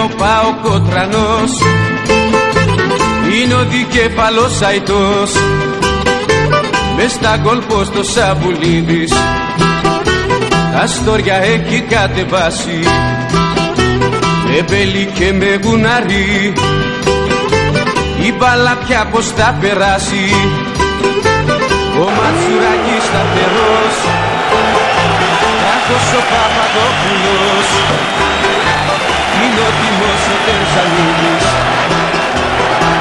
ο Παοκότρανος, είναι ο δικέφαλος αητός, μες στα κόλπος το Σαβουλίδης τα στόρια έχει κατεβάσει, με μπέλι και με γουναρί η μπάλα πια πως θα περάσει. Ο Ματσουράκης σταθερός, Κράτος ο Παπαδόπουλος, είναι ο Τιμός ο Τερζανίδης,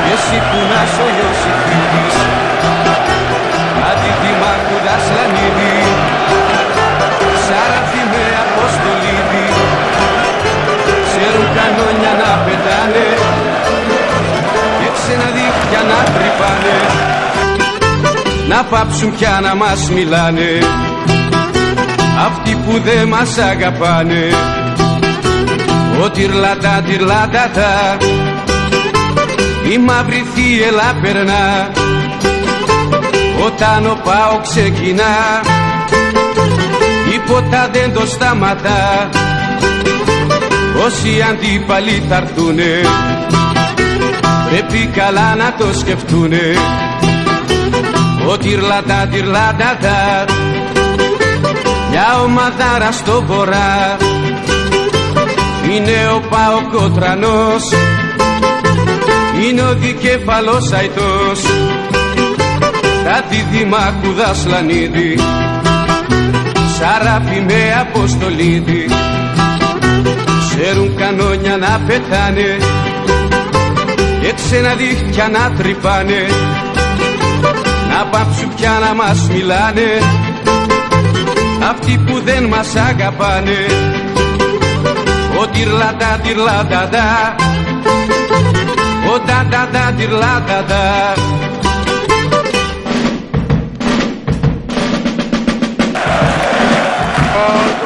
και εσύ που να σ' ο Ιωσήφιδης, αντιδημάρχου Δασλανίδη, Σαράφη με Αποστολίδη, ξέρουν κανόνια να πετάνε και ξένα δίχτυα να τρυπάνε, να πάψουν πια να μας μιλάνε αυτοί που δε μας αγαπάνε. Ο τυρλατά τυρλατατά, η μαύρη θύελα περνά, όταν ο Πάο ξεκινά τίποτα δεν το σταματά. Όσοι αντίπαλοι θα έρθουνε πρέπει καλά να το σκεφτούνε. Ο τυρλατά τυρλατατά, μια ομαδάρα στο βορρά, είναι ο Παοκότρανος, είναι ο δικέφαλος αητός, τα διδυμάρχου Δασλανίδη, Σαράφη με Αποστολίδη, ξέρουν κανόνια να πετάνε και ξένα δίχτυα να τρυπάνε, να πάψουν πια να μας μιλάνε αυτοί που δεν μας αγαπάνε. Ο τυρλατά τυρλατατά, ο τατατά τυρλατατά. Oh,